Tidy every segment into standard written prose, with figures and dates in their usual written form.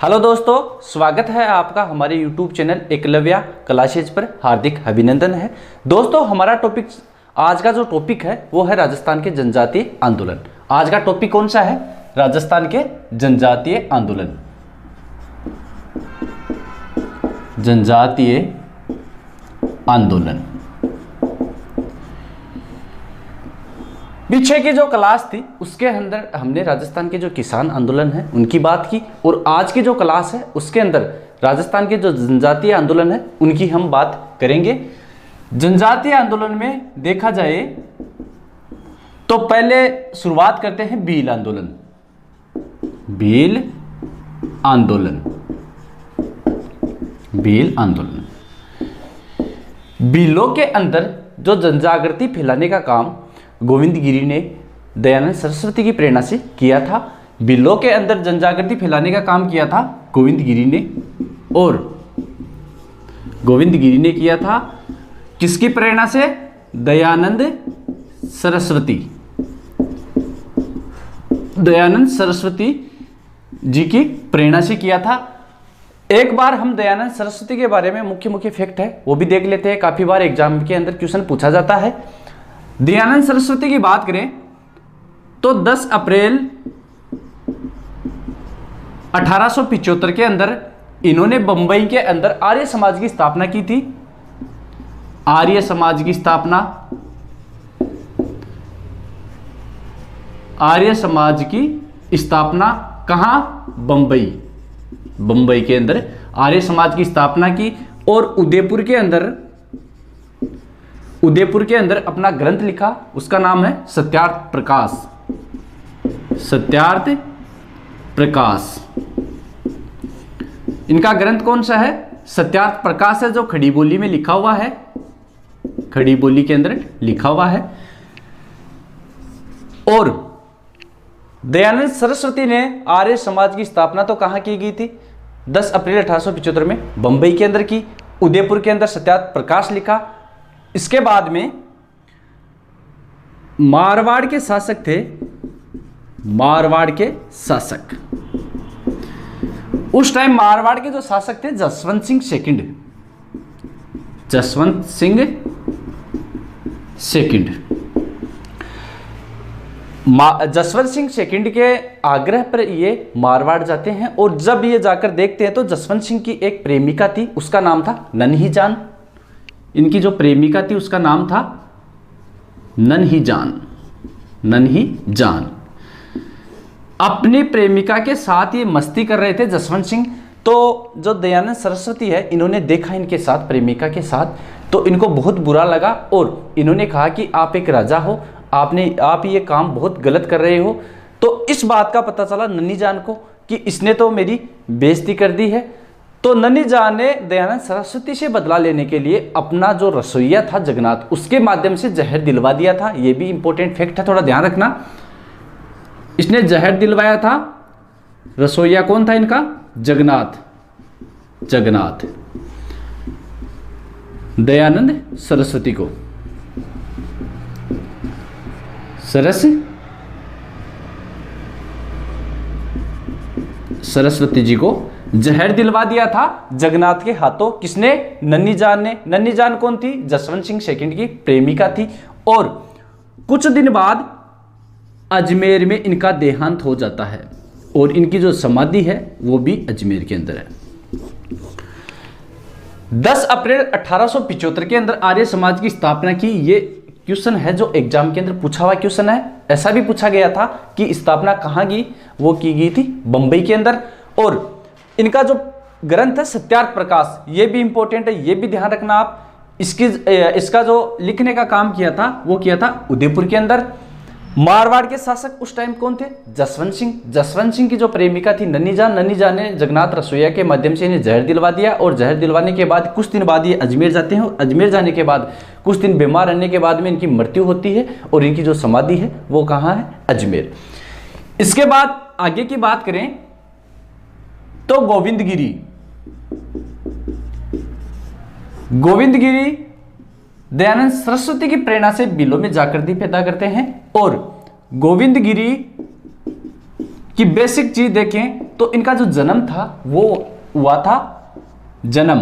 Hello दोस्तों, स्वागत है आपका हमारे YouTube चैनल एकलव्य क्लासेज पर। हार्दिक अभिनंदन है दोस्तों। हमारा टॉपिक आज का जो टॉपिक है वो है राजस्थान के जनजातीय आंदोलन। आज का टॉपिक कौन सा है? राजस्थान के जनजातीय आंदोलन। जनजातीय आंदोलन। पीछे की जो क्लास थी उसके अंदर हमने राजस्थान के जो किसान आंदोलन है उनकी बात की, और आज की जो क्लास है उसके अंदर राजस्थान के जो जनजातीय आंदोलन है उनकी हम बात करेंगे। जनजातीय आंदोलन में देखा जाए तो पहले शुरुआत करते हैं भील आंदोलन। भील आंदोलन। भील आंदोलन। भीलों के अंदर जो जनजागृति फैलाने का काम गोविंद गिरी ने दयानंद सरस्वती की प्रेरणा से किया था। भीलों के अंदर जनजागृति फैलाने का काम किया था गोविंद गिरी ने, और गोविंद गिरी ने किया था किसकी प्रेरणा से? दयानंद सरस्वती। दयानंद सरस्वती जी की प्रेरणा से किया था। एक बार हम दयानंद सरस्वती के बारे में मुख्य फैक्ट है वो भी देख लेते हैं। काफी बार एग्जाम के अंदर क्वेश्चन पूछा जाता है। दयानंद सरस्वती की बात करें तो 10 अप्रैल 1875 के अंदर इन्होंने बंबई के अंदर आर्य समाज की स्थापना की थी। आर्य समाज की स्थापना। आर्य समाज की स्थापना कहां? बंबई। बंबई के अंदर आर्य समाज की स्थापना की, और उदयपुर के अंदर अपना ग्रंथ लिखा। उसका नाम है सत्यार्थ प्रकाश। सत्यार्थ प्रकाश। इनका ग्रंथ कौन सा है? सत्यार्थ प्रकाश है, जो खड़ी बोली में लिखा हुआ है। खड़ी बोली के अंदर लिखा हुआ है। और दयानंद सरस्वती ने आर्य समाज की स्थापना तो कहां की गई थी? 10 अप्रैल 1875 में बंबई के अंदर की। उदयपुर के अंदर सत्यार्थ प्रकाश लिखा। इसके बाद में मारवाड़ के शासक थे। मारवाड़ के शासक। उस टाइम मारवाड़ के जो शासक थे Jaswant Singh second. Jaswant Singh second. Jaswant Singh second के आग्रह पर ये मारवाड़ जाते हैं, और जब ये जाकर देखते हैं तो जसवंत सिंह की एक प्रेमिका थी, उसका नाम था नन्ही जान। इनकी जो प्रेमिका थी उसका नाम था नन्ही जान। नन्ही जान अपनी प्रेमिका के साथ ये मस्ती कर रहे थे जसवंत सिंह। तो जो दयानंद सरस्वती है इन्होंने देखा इनके साथ, प्रेमिका के साथ, तो इनको बहुत बुरा लगा, और इन्होंने कहा कि आप एक राजा हो, आप ये काम बहुत गलत कर रहे हो। तो इस बात का पता चला नन्ही जान को कि इसने तो मेरी बेइज्जती कर दी है। तो नन्ही जान ने दयानंद सरस्वती से बदला लेने के लिए अपना जो रसोइया था जगन्नाथ, उसके माध्यम से जहर दिलवा दिया था। यह भी इंपॉर्टेंट फैक्ट है, थोड़ा ध्यान रखना। इसने जहर दिलवाया था। रसोइया कौन था इनका? जगन्नाथ। जगन्नाथ दयानंद सरस्वती को। सरस्वती जी को जहर दिलवा दिया था जगन्नाथ के हाथों। किसने? नन्ही जान ने। नन्ही जान कौन थी? जसवंत सिंह सेकंड की प्रेमिका थी। और कुछ दिन बाद अजमेर में इनका देहांत हो जाता है, और इनकी जो समाधि है वो भी अजमेर के अंदर है। 10 अप्रैल 1875 के अंदर आर्य समाज की स्थापना की। ये क्वेश्चन है जो एग्जाम के अंदर पूछा हुआ क्वेश्चन है। ऐसा भी पूछा गया था कि स्थापना कहां की? वो की गई थी बंबई के अंदर। और इनका जो ग्रंथ है सत्यार्थ प्रकाश, ये भी इंपॉर्टेंट है, ये भी ध्यान रखना आप। इसका जो लिखने का काम किया था वो किया था उदयपुर के अंदर। मारवाड़ के शासक उस टाइम कौन थे? जसवंत सिंह। जसवंत सिंह की जो प्रेमिका थी नन्ही जान, नन्ही जान ने जगन्नाथ रसोइया के माध्यम से इन्हें जहर दिलवा दिया, और जहर दिलवाने के बाद कुछ दिन बाद ये अजमेर जाते हैं, और अजमेर जाने के बाद कुछ दिन बीमार रहने के बाद में इनकी मृत्यु होती है, और इनकी जो समाधि है वो कहाँ है? अजमेर। इसके बाद आगे की बात करें तो गोविंद गिरी। गोविंद गिरी दयानंद सरस्वती की प्रेरणा से बिलों में जागृति पैदा करते हैं। और गोविंद गिरी की बेसिक चीज देखें तो इनका जो जन्म था वो हुआ था जन्म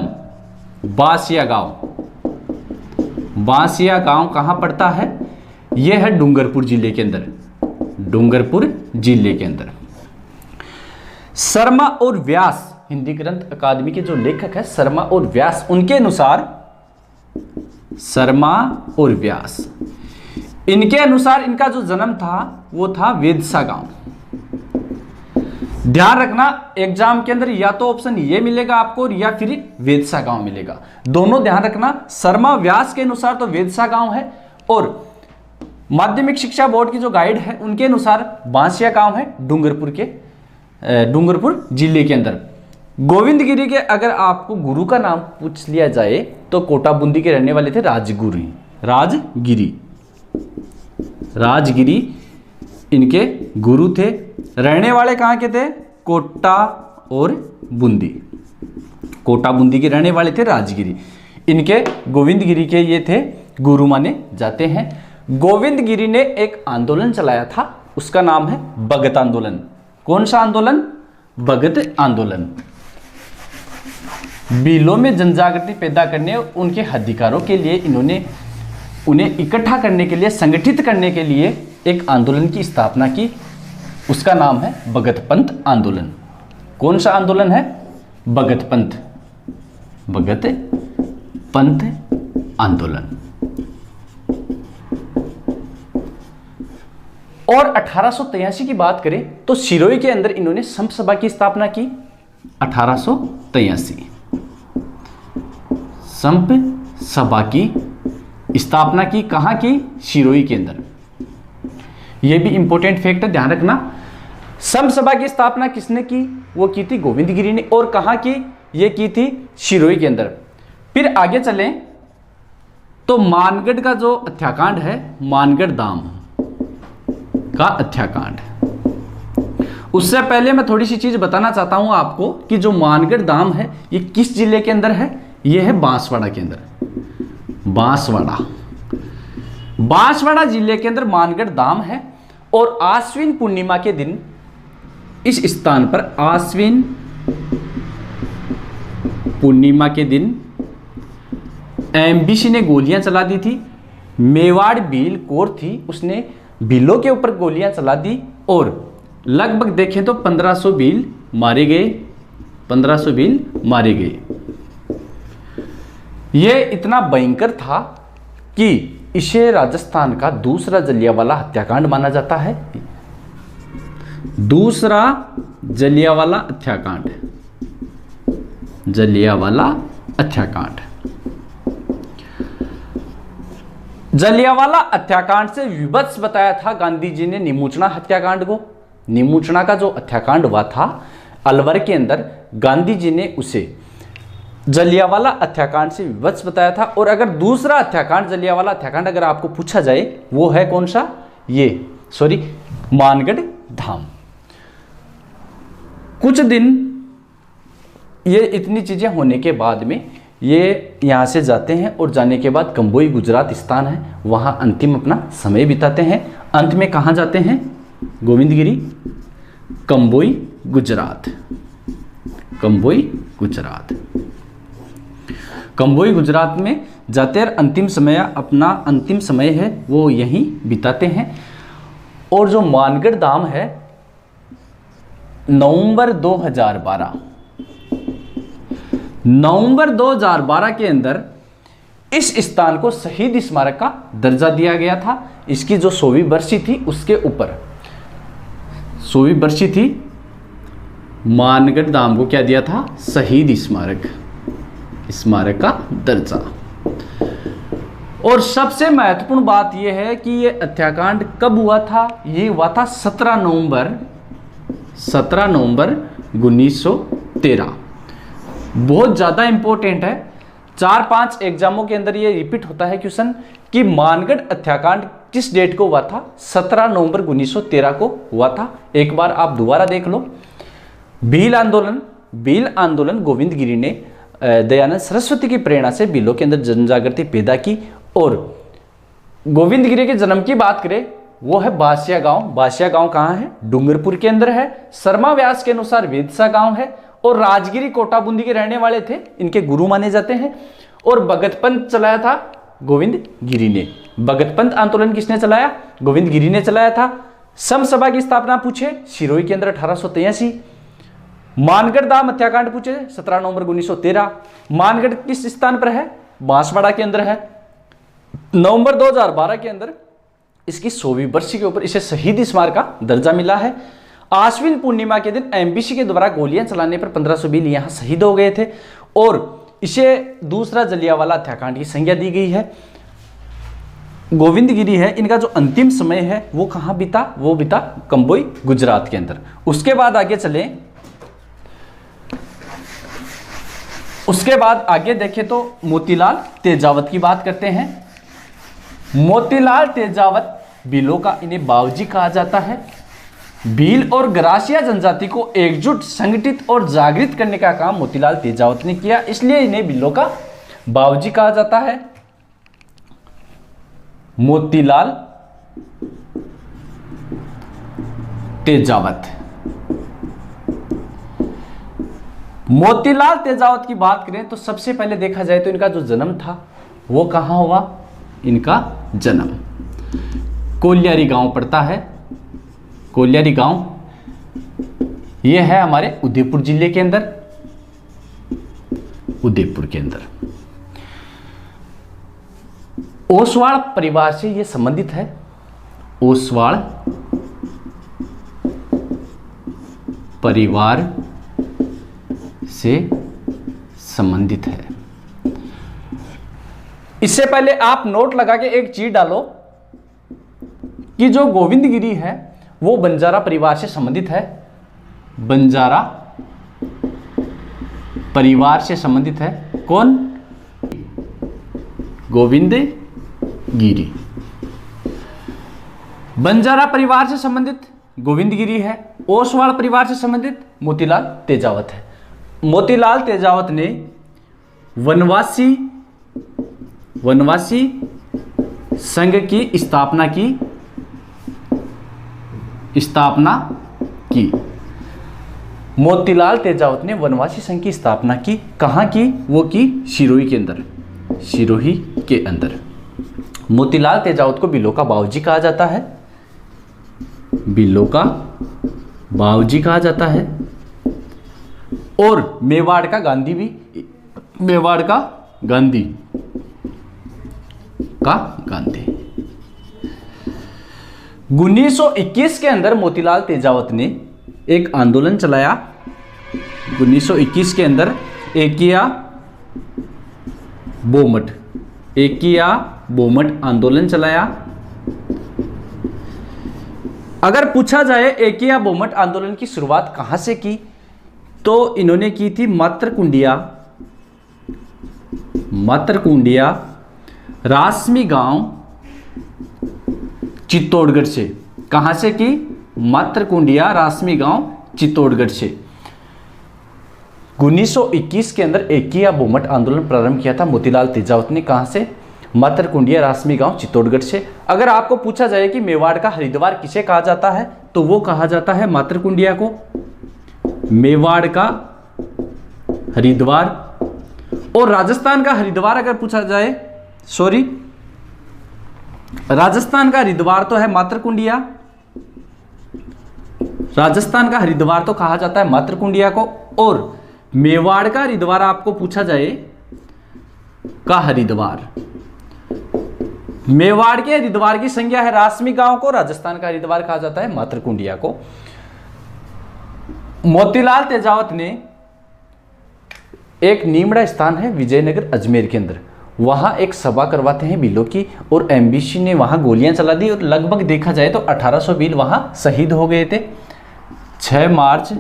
बासिया गांव। बासिया गांव कहां पड़ता है? यह है डूंगरपुर जिले के अंदर, डूंगरपुर जिले के अंदर। शर्मा और व्यास, हिंदी ग्रंथ अकादमी के जो लेखक है शर्मा और व्यास, उनके अनुसार शर्मा और व्यास, इनके अनुसार इनका जो जन्म था वो था वेदसा गांव। ध्यान रखना एग्जाम के अंदर या तो ऑप्शन ये मिलेगा आपको या फिर वेदसा गांव मिलेगा, दोनों ध्यान रखना। शर्मा व्यास के अनुसार तो वेदसा गांव है, और माध्यमिक शिक्षा बोर्ड की जो गाइड है उनके अनुसार बांसिया गांव है डूंगरपुर जिले के अंदर। गोविंदगिरी के अगर आपको गुरु का नाम पूछ लिया जाए तो कोटा बूंदी के रहने वाले थे राजगिरी इनके गुरु थे। रहने वाले कहाँ के थे? कोटा और बूंदी, कोटा बूंदी के रहने वाले थे राजगिरी, इनके गोविंदगिरी के ये थे गुरु माने जाते हैं। गोविंदगिरी ने एक आंदोलन चलाया था, उसका नाम है भगत आंदोलन। कौन सा आंदोलन? भगत आंदोलन। भीलों में जनजागृति पैदा करने, उनके अधिकारों के लिए इन्होंने उन्हें इकट्ठा करने के लिए, संगठित करने के लिए एक आंदोलन की स्थापना की, उसका नाम है भगत पंथ आंदोलन। कौन सा आंदोलन है? भगत पंथ आंदोलन। और 1883 की बात करें तो सिरोही के अंदर इन्होंने संप सभा की स्थापना की। 1883 संप सभा की स्थापना की, कहां की? सिरोही के अंदर। यह भी इंपॉर्टेंट फैक्ट है, ध्यान रखना। संप सभा की स्थापना किसने की? वो की थी गोविंदगिरी ने। और कहां की? ये की थी सिरोही के अंदर। फिर आगे चलें तो मानगढ़ का जो हत्याकांड है, मानगढ़ धाम का हत्याकांड, उससे पहले मैं थोड़ी सी चीज बताना चाहता हूं आपको कि जो मानगढ़ धाम है ये किस जिले के अंदर है? ये है बांसवाड़ा के अंदर। बांसवाड़ा जिले के अंदर मानगढ़ धाम है। और आश्विन पूर्णिमा के दिन इस स्थान पर, आश्विन पूर्णिमा के दिन एमबीसी ने गोलियां चला दी थी। मेवाड़ भील कौर थी, उसने भीलों के ऊपर गोलियां चला दी और लगभग देखें तो 1500 भील मारे गए। 1500 भील मारे गए। यह इतना भयंकर था कि इसे राजस्थान का दूसरा जलियांवाला हत्याकांड माना जाता है। दूसरा जलियांवाला हत्याकांड, जलियांवाला हत्याकांड। जलियांवाला हत्याकांड से विभत्स बताया था गांधी जी ने निमूचना हत्याकांड को। निमूचना का जो हत्याकांड हुआ था अलवर के अंदर, गांधी जी ने उसे जलियांवाला हत्याकांड से विभत्स बताया था। और अगर दूसरा हत्याकांड, जलियांवाला हत्याकांड अगर आपको पूछा जाए, वो है कौन सा? मानगढ़ धाम। कुछ दिन ये इतनी चीजें होने के बाद में ये यहाँ से जाते हैं और जाने के बाद कंबोई गुजरात स्थान है, वहाँ अंतिम अपना समय बिताते हैं। अंत में कहाँ जाते हैं? गोविंदगिरी, कंबोई गुजरात। कंबोई गुजरात में जाते हैं, अंतिम समय, अपना अंतिम समय है वो यहीं बिताते हैं। और जो मानगढ़ धाम है, नवंबर 2012 के अंदर इस स्थान को शहीद स्मारक का दर्जा दिया गया था। इसकी जो 100वीं बरसी थी उसके ऊपर 100वीं बरसी थी, मानगढ़ धाम को क्या दिया था? शहीद स्मारक का दर्जा। और सबसे महत्वपूर्ण बात यह है कि यह हत्याकांड कब हुआ था? ये हुआ था 17 नवंबर 1913। बहुत ज़्यादा इंपॉर्टेंट है, 4-5 एग्जामों के अंदर ये रिपीट होता है क्वेश्चन कि मानगढ़ हत्याकांड किस डेट को हुआ था? 17 नवंबर 1913 को हुआ था। एक बार आप दोबारा देख लो। भील आंदोलन गोविंदगिरी ने दयानंद सरस्वती की प्रेरणा से भीलों के अंदर जनजागृति पैदा की। और गोविंदगिरी के जन्म की बात करें, वो है बासिया गांव। बासिया गांव कहाँ है? डूंगरपुर के अंदर है। शर्मा व्यास के अनुसार वेदसा गांव है और राजगिरी कोटा बूंदी के रहने वाले थे, इनके गुरु माने जाते हैं। और भगत पंथ चलाया था गोविंद गिरी ने। भगत पंथ आंदोलन किसने चलाया? गोविंद गिरी ने चलाया था। सम सभा की स्थापना पूछे सिरोही के अंदर 1883। मानगढ़ दाम हत्याकांड पूछे 17 नवंबर 1913। मानगढ़ किस स्थान पर है? बांसवाड़ा के अंदर है। नवंबर 2012 के अंदर इसकी 100वीं बरसी के ऊपर इसे शहीद स्मारक का दर्जा मिला है। आश्विन पूर्णिमा के दिन एमबीसी के द्वारा गोलियां चलाने पर 1520 यहां शहीद हो गए थे और इसे दूसरा जलियांवाला हत्याकांड की संज्ञा दी गई है। गोविंद गिरी है, इनका जो अंतिम समय है वो कहां बीता? वो बीता कंबोई गुजरात के अंदर। उसके बाद आगे चलें, उसके बाद आगे देखें तो मोतीलाल तेजावत की बात करते हैं। मोतीलाल तेजावत भीलों का, इन्हें बावजी कहा जाता है। भील और गरासिया जनजाति को एकजुट, संगठित और जागृत करने का काम मोतीलाल तेजावत ने किया, इसलिए इन्हें भीलों का बावजी कहा जाता है। मोतीलाल तेजावत। मोतीलाल तेजावत की बात करें तो सबसे पहले देखा जाए तो इनका जो जन्म था वो कहां हुआ? इनका जन्म कोलियारी गांव पड़ता है। कोलियारी गांव यह है हमारे उदयपुर जिले के अंदर। उदयपुर के अंदर ओसवाल परिवार से यह संबंधित है। ओसवाल परिवार से संबंधित है। इससे पहले आप नोट लगा के एक चीज डालो कि जो गोविंद गिरी है वो बंजारा परिवार से संबंधित है। बंजारा परिवार से संबंधित है। कौन? गोविंद गिरी बंजारा परिवार से संबंधित गोविंद गिरी है। ओसवाल परिवार से संबंधित मोतीलाल तेजावत है। मोतीलाल तेजावत ने वनवासी संघ की स्थापना की। मोतीलाल तेजावत ने वनवासी संघ की स्थापना की। कहाँ की? वो की सिरोही के अंदर। सिरोही के अंदर मोतीलाल तेजावत को भीलों का बावजी कहा जाता है। भीलों का बावजी कहा जाता है। और मेवाड़ का गांधी भी, मेवाड़ का गांधी 1921 के अंदर मोतीलाल तेजावत ने एक आंदोलन चलाया। 1921 के अंदर एकिया बोमट आंदोलन चलाया। अगर पूछा जाए एकिया बोमट आंदोलन की शुरुआत कहां से की, तो इन्होंने की थी मातरकुंडिया रासमी गांव चित्तौड़गढ़ से। कहां से की? मातरकुंडिया रासमी गांव चित्तौड़गढ़ से। 1921 के अंदर एकिया बोमट आंदोलन प्रारंभ किया था मोतीलाल तेजावत ने। कहां से? मातरकुंडिया रासमी गांव चित्तौड़गढ़ से। अगर आपको पूछा जाए कि मेवाड़ का हरिद्वार किसे कहा जाता है, तो वो कहा जाता है मातरकुंडिया को। मेवाड़ का हरिद्वार। और राजस्थान का हरिद्वार अगर पूछा जाए, राजस्थान का हरिद्वार तो है मातरकुंडिया। राजस्थान का हरिद्वार तो कहा जाता है मातरकुंडिया को। और मेवाड़ का हरिद्वार आपको पूछा जाए का हरिद्वार, मेवाड़ के हरिद्वार की संज्ञा है रासमी गांव को। राजस्थान का हरिद्वार कहा जाता है मातरकुंडिया को। मोतीलाल तेजावत ने एक नीमड़ा स्थान है विजयनगर अजमेर के अंदर, वहां एक सभा करवाते हैं भीलों की, और एमबीसी ने वहां गोलियां चला दी और लगभग देखा जाए तो 1800 भील वहां शहीद हो गए थे। 6 मार्च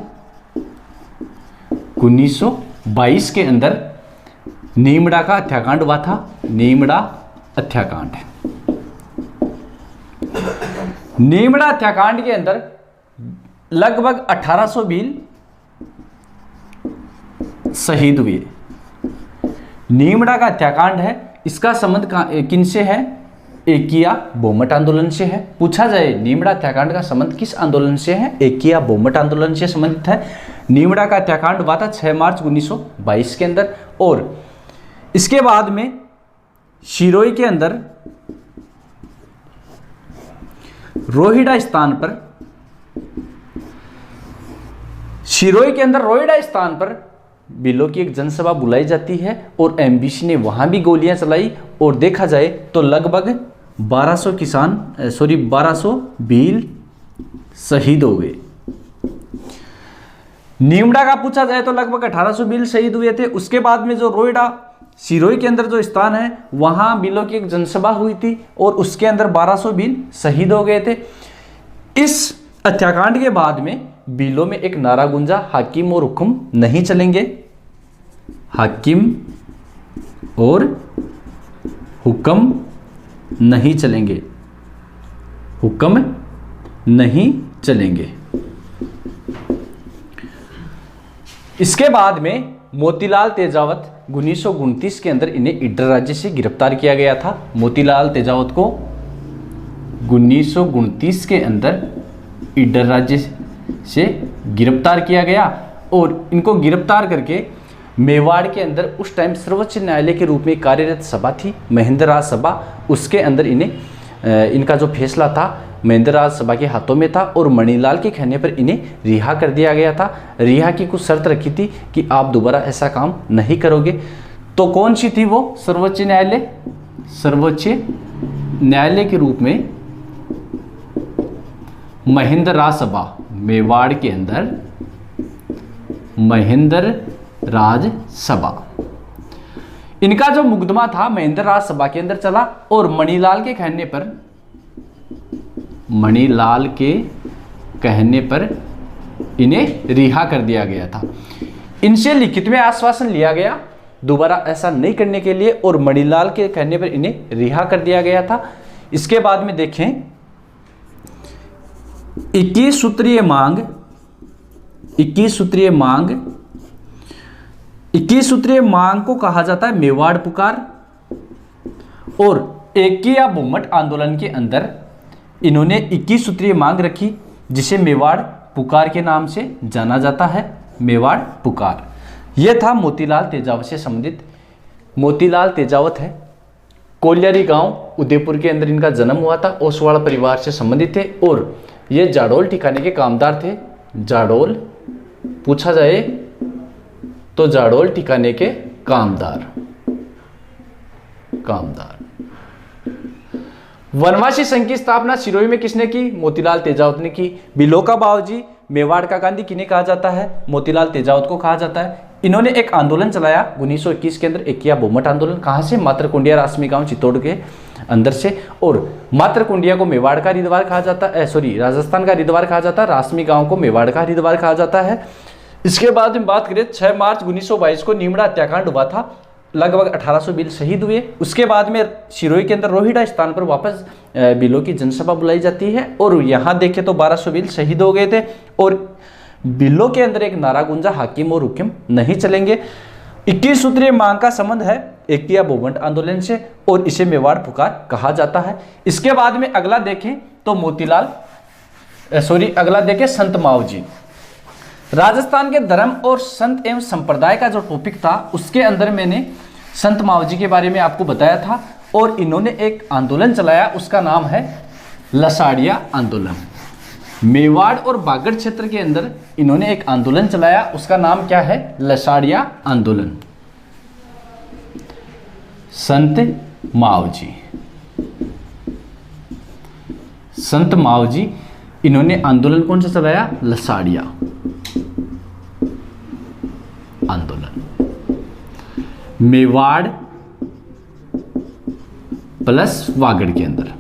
1922 के अंदर नीमड़ा का हत्याकांड हुआ था। नीमड़ा हत्याकांड। नीमड़ा हत्याकांड के अंदर लगभग 1800 भील शहीद हुए। नीमड़ा का हत्याकांड है, इसका संबंध किनसे है? एकिया बोमट आंदोलन से है। पूछा जाए नीमड़ा हत्याकांड का संबंध किस आंदोलन से है, एकिया बोमट आंदोलन से संबंधित है। नीमड़ा का हत्याकांड हुआ था 6 मार्च 1922 के अंदर। और इसके बाद में शिरोई के अंदर रोहिड़ा स्थान पर, शिरोई के अंदर रोहिड़ा स्थान पर बिलो की एक जनसभा बुलाई जाती है और एमबीसी ने वहां भी गोलियां चलाई और देखा जाए तो लगभग 1200 भील शहीद हो गए। नीमड़ा का पूछा जाए तो लगभग 1800 भील शहीद हुए थे। उसके बाद में जो रोहिड़ा सिरोही के अंदर जो स्थान है वहां बिलो की एक जनसभा हुई थी और उसके अंदर 1200 भील शहीद हो गए थे। इस हत्याकांड के बाद में बिलो में एक नारा गूंजा, हाकिम और हुक्म नहीं चलेंगे, हाकिम और हुक्म नहीं चलेंगे, हुक्म नहीं चलेंगे। इसके बाद में मोतीलाल तेजावत 1929 के अंदर इन्हें ईडर राज्य से गिरफ्तार किया गया था। मोतीलाल तेजावत को 1929 के अंदर ईडर राज्य से गिरफ्तार किया गया और इनको गिरफ्तार करके मेवाड़ के अंदर उस टाइम सर्वोच्च न्यायालय के रूप में कार्यरत सभा थी, महेंद्र राज सभा, उसके अंदर इन्हें इनका जो फैसला था महेंद्र राज सभा के हाथों में था और मणिलाल के कहने पर इन्हें रिहा कर दिया गया था। रिहा की कुछ शर्त रखी थी कि आप दोबारा ऐसा काम नहीं करोगे। तो कौन सी थी वो? सर्वोच्च न्यायालय, सर्वोच्च न्यायालय के रूप में महेंद्र राज सभा, मेवाड़ के अंदर महेंद्र राज सभा, इनका जो मुकदमा था महेंद्र राज सभा के अंदर चला और मणिलाल के कहने पर, मणिलाल के कहने पर इन्हें रिहा कर दिया गया था। इनसे लिखित में आश्वासन लिया गया दोबारा ऐसा नहीं करने के लिए और मणिलाल के कहने पर इन्हें रिहा कर दिया गया था। इसके बाद में देखें 21 सूत्रीय मांग, 21 सूत्रीय मांग, 21 सूत्रीय मांग को कहा जाता है मेवाड़ पुकार। और एकिया बोमट आंदोलन के अंदर इन्होंने 21 सूत्रीय मांग रखी जिसे मेवाड़ पुकार के नाम से जाना जाता है, मेवाड़ पुकार। यह था मोतीलाल तेजावत से संबंधित। मोतीलाल तेजावत है, कोलियारी गांव उदयपुर के अंदर इनका जन्म हुआ था, ओसवाड़ परिवार से संबंधित थे और ये जाडोल ठिकाने के कामदार थे। जाडोल पूछा जाए तो जाडोल ठिकाने के कामदार, वनवासी संघ की स्थापना सिरोही में किसने की? मोतीलाल तेजावत ने की। बिलो का बावजी, मेवाड़ का गांधी किन्हें कहा जाता है? मोतीलाल तेजावत को कहा जाता है। इन्होंने एक आंदोलन चलाया 1921 के अंदर, एकिया बोमट आंदोलन। कहां से? मात्रकुंडिया रासमी गांव चित्तौड़ के अंदर से। और मात्रकुंडिया को मेवाड़ का हरिद्वार कहा जाता है, राजस्थान का हरिद्वार कहा जाता है, रासमी गांव को मेवाड़ का हरिद्वार कहा जाता है। इसके बाद हम बात करें 6 मार्च 1922 को नीमड़ा हत्याकांड हुआ था, लगभग 1800 भील शहीद हुए। उसके बाद में सिरोही के अंदर रोहिड़ा स्थान पर वापस बिलो की जनसभा बुलाई जाती है और यहाँ देखें तो 1200 भील शहीद हो गए थे और बिलो के अंदर एक नारा गूंजा, हाकिम और हुक्म नहीं चलेंगे। 21 सूत्रीय मांग का संबंध है एकिया बोमट आंदोलन से और इसे मेवाड़ पुकार कहा जाता है। इसके बाद में अगला देखें तो अगला देखें संत मावजी। राजस्थान के धर्म और संत एवं संप्रदाय का जो टॉपिक था उसके अंदर मैंने संत मावजी के बारे में आपको बताया था और इन्होंने एक आंदोलन चलाया, उसका नाम है लसाड़िया आंदोलन। मेवाड़ और बागड़ क्षेत्र के अंदर इन्होंने एक आंदोलन चलाया, उसका नाम क्या है? लसाड़िया आंदोलन। संत मावजी, संत मावजी इन्होंने आंदोलन कौन सा चलाया? लसाड़िया आंदोलन। मेवाड़ प्लस वागड़ के अंदर,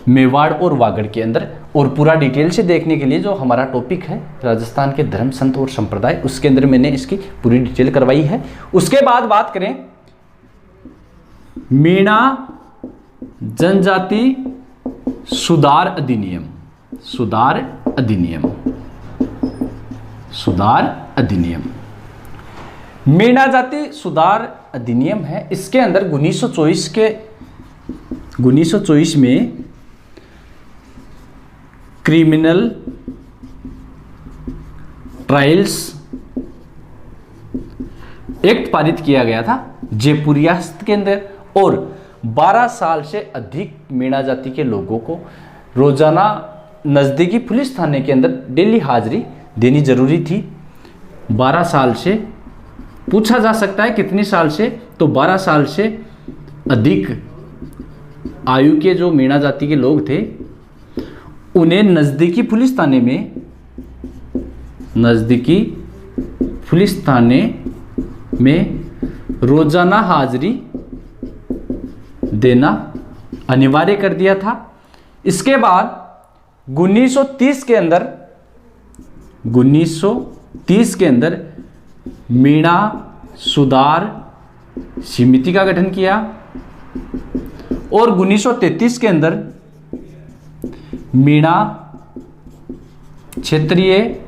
मेवाड़ और वागड़ के अंदर। और पूरा डिटेल से देखने के लिए जो हमारा टॉपिक है राजस्थान के धर्म, संत और संप्रदाय, उसके अंदर मैंने इसकी पूरी डिटेल करवाई है। उसके बाद बात करें मीणा जनजाति सुधार अधिनियम, सुधार अधिनियम, सुधार अधिनियम। मीणा जाति सुधार अधिनियम है। इसके अंदर 1924 के 1924 में क्रिमिनल ट्रायल्स एक्ट पारित किया गया था जयपुर रियासत के अंदर, और 12 साल से अधिक मीणा जाति के लोगों को रोजाना नज़दीकी पुलिस थाने के अंदर डेली हाजिरी देनी जरूरी थी। 12 साल से, पूछा जा सकता है कितने साल से, तो 12 साल से अधिक आयु के जो मीणा जाति के लोग थे उन्हें नज़दीकी पुलिस थाने में रोजाना हाजिरी देना अनिवार्य कर दिया था। इसके बाद 1930 के अंदर मीणा सुधार समिति का गठन किया, और 1933 के अंदर मीणा क्षेत्रीय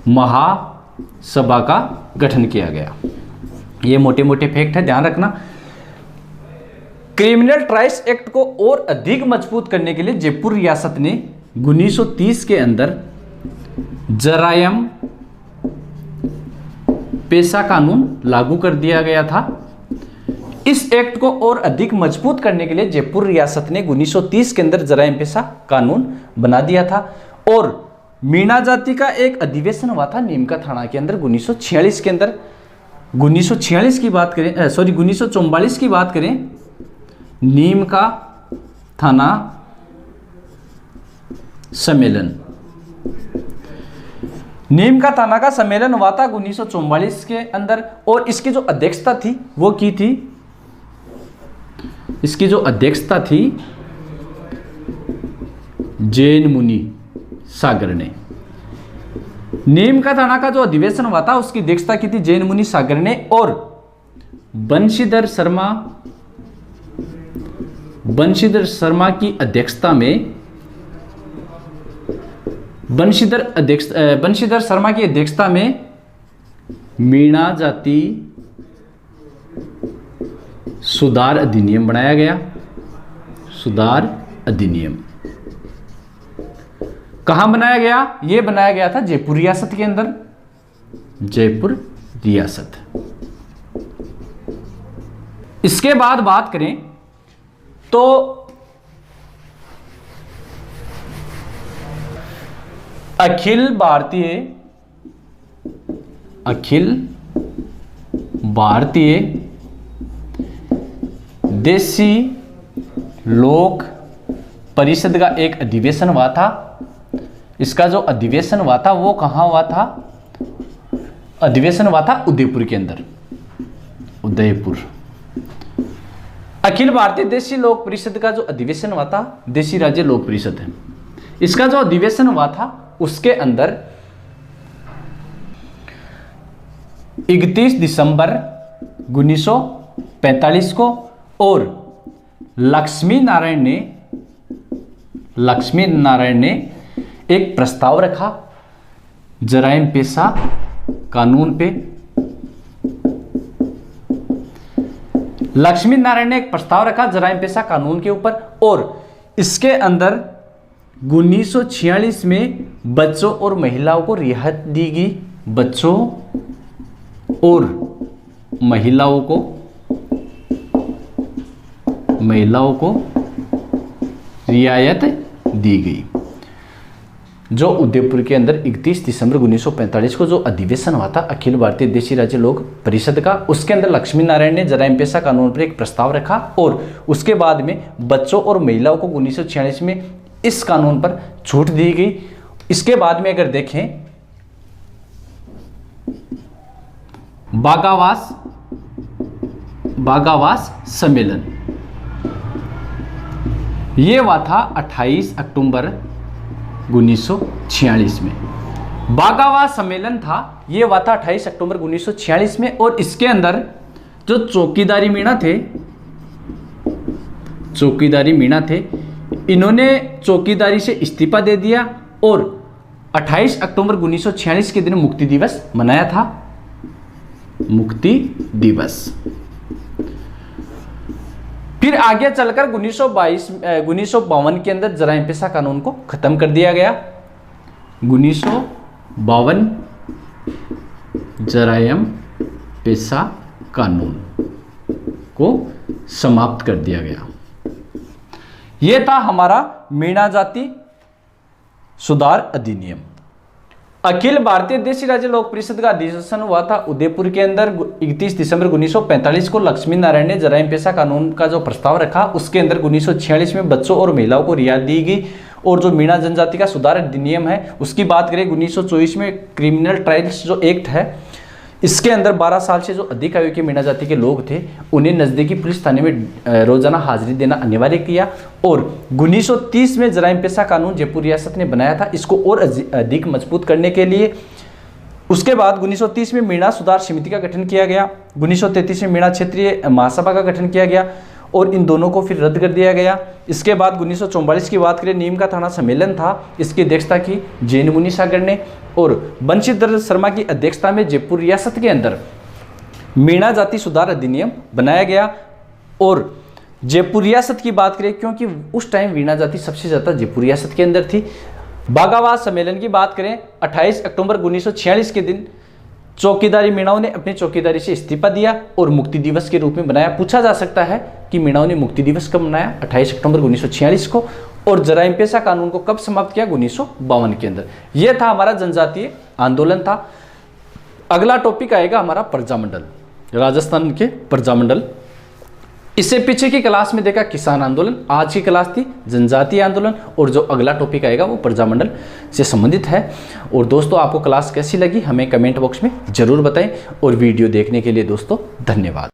महासभा का गठन किया गया। ये मोटे मोटे फैक्ट है, ध्यान रखना। क्रिमिनल ट्रायल्स एक्ट को और अधिक मजबूत करने के लिए जयपुर रियासत ने 1930 के अंदर जरायम पेशा कानून लागू कर दिया गया था। इस एक्ट को और अधिक मजबूत करने के लिए जयपुर रियासत ने 1930 के अंदर जरायम पेशा कानून बना दिया था, और मीणा जाति का एक अधिवेशन हुआ था नीमका थाना के अंदर 1946 के अंदर। 1946 की बात करें, 1944 की बात करें, नीमका थाना सम्मेलन, नीमका थाना का सम्मेलन हुआ था 1944 के अंदर, और इसकी जो अध्यक्षता थी वो की थी, इसकी जो अध्यक्षता थी जैन मुनि सागर ने। नीमका थाना का जो अधिवेशन हुआ था उसकी अध्यक्षता की थी जैन मुनि सागर ने, और बंशीधर शर्मा की अध्यक्षता में बंशीधर शर्मा की अध्यक्षता में मीणा जाति सुधार अधिनियम बनाया गया। सुधार अधिनियम कहां बनाया गया? यह बनाया गया था जयपुर रियासत के अंदर, जयपुर रियासत। इसके बाद बात करें तो अखिल भारतीय देशी लोक परिषद का एक अधिवेशन हुआ था। इसका जो अधिवेशन हुआ था वो कहाँ हुआ था? अधिवेशन हुआ था उदयपुर के अंदर, उदयपुर। अखिल भारतीय देशी लोक परिषद का जो अधिवेशन हुआ था, देशी राज्य लोक परिषद है, इसका जो अधिवेशन हुआ था उसके अंदर 31 दिसंबर 1945 को, और लक्ष्मी नारायण ने एक प्रस्ताव रखा जराइम पेशा कानून पे। लक्ष्मी नारायण ने एक प्रस्ताव रखा जराइम पेशा कानून के ऊपर, और इसके अंदर 1946 में बच्चों और महिलाओं को रियायत दी गई। बच्चों और महिलाओं को रियायत दी गई। जो उदयपुर के अंदर 31 दिसंबर 1945 को जो अधिवेशन हुआ था अखिल भारतीय देशी राज्य लोक परिषद का, उसके अंदर लक्ष्मी नारायण ने जराइम पेशा कानून पर एक प्रस्ताव रखा, और उसके बाद में बच्चों और महिलाओं को 1946 में इस कानून पर छूट दी गई। इसके बाद में अगर देखें बागावास सम्मेलन, ये हुआ था 28 अक्टूबर 1946 में। बागावास सम्मेलन था, ये हुआ था 28 अक्टूबर 1946 में, और इसके अंदर जो चौकीदारी मीणा थे, इन्होंने चौकीदारी से इस्तीफा दे दिया, और 28 अक्टूबर 1946 के दिन मुक्ति दिवस मनाया था। मुक्ति दिवस। फिर आगे चलकर 1952 के अंदर जराइम पेशा कानून को खत्म कर दिया गया। 1952 जराइम पेशा कानून को समाप्त कर दिया गया। यह था हमारा मीणा जाति सुधार अधिनियम। अखिल भारतीय देशी राज्य लोक परिषद का अधिवेशन हुआ था उदयपुर के अंदर 31 दिसंबर 1945 को। लक्ष्मी नारायण ने जराइम पेशा कानून का जो प्रस्ताव रखा, उसके अंदर 1946 में बच्चों और महिलाओं को रियायत दी गई। और जो मीणा जनजाति का सुधार अधिनियम है उसकी बात करें, 1924 में क्रिमिनल ट्रायल्स जो एक्ट है, इसके अंदर 12 साल से जो अधिक आयु के मीणा जाति के लोग थे उन्हें नज़दीकी पुलिस थाने में रोजाना हाजिरी देना अनिवार्य किया। और 1930 में जराइम पेशा कानून जयपुर रियासत ने बनाया था, इसको और अधिक मजबूत करने के लिए। उसके बाद 1930 में मीणा सुधार समिति का गठन किया गया। 1933 में मीणा क्षेत्रीय महासभा का गठन किया गया और इन दोनों को फिर रद्द कर दिया गया। इसके बाद 1944 की बात करें, नीम का थाना सम्मेलन था, इसकी अध्यक्षता की जैन मुनि सागर ने। और बंशीधर शर्मा की अध्यक्षता में जयपुर रियासत के अंदर मीणा जाति सुधार अधिनियम बनाया गया। और जयपुर रियासत की बात करें, क्योंकि उस टाइम मीणा जाति सबसे ज़्यादा जयपुर रियासत के अंदर थी। बागावाद सम्मेलन की बात करें, 28 अक्टूबर 1946 के दिन चौकीदारी मीणाओं ने अपनी चौकीदारी से इस्तीफा दिया और मुक्ति दिवस के रूप में बनाया। पूछा जा सकता है कि मीणाओं ने मुक्ति दिवस कब मनाया? 28 अक्टूबर 1946 को। और जराइम पेशा कानून को कब समाप्त किया? 1952 के अंदर। यह था हमारा जनजातीय आंदोलन था। अगला टॉपिक आएगा हमारा प्रजामंडल, राजस्थान के प्रजामंडल। इससे पीछे की क्लास में देखा किसान आंदोलन, आज की क्लास थी जनजातीय आंदोलन, और जो अगला टॉपिक आएगा वो प्रजामंडल से संबंधित है। और दोस्तों आपको क्लास कैसी लगी हमें कमेंट बॉक्स में जरूर बताएं, और वीडियो देखने के लिए दोस्तों धन्यवाद।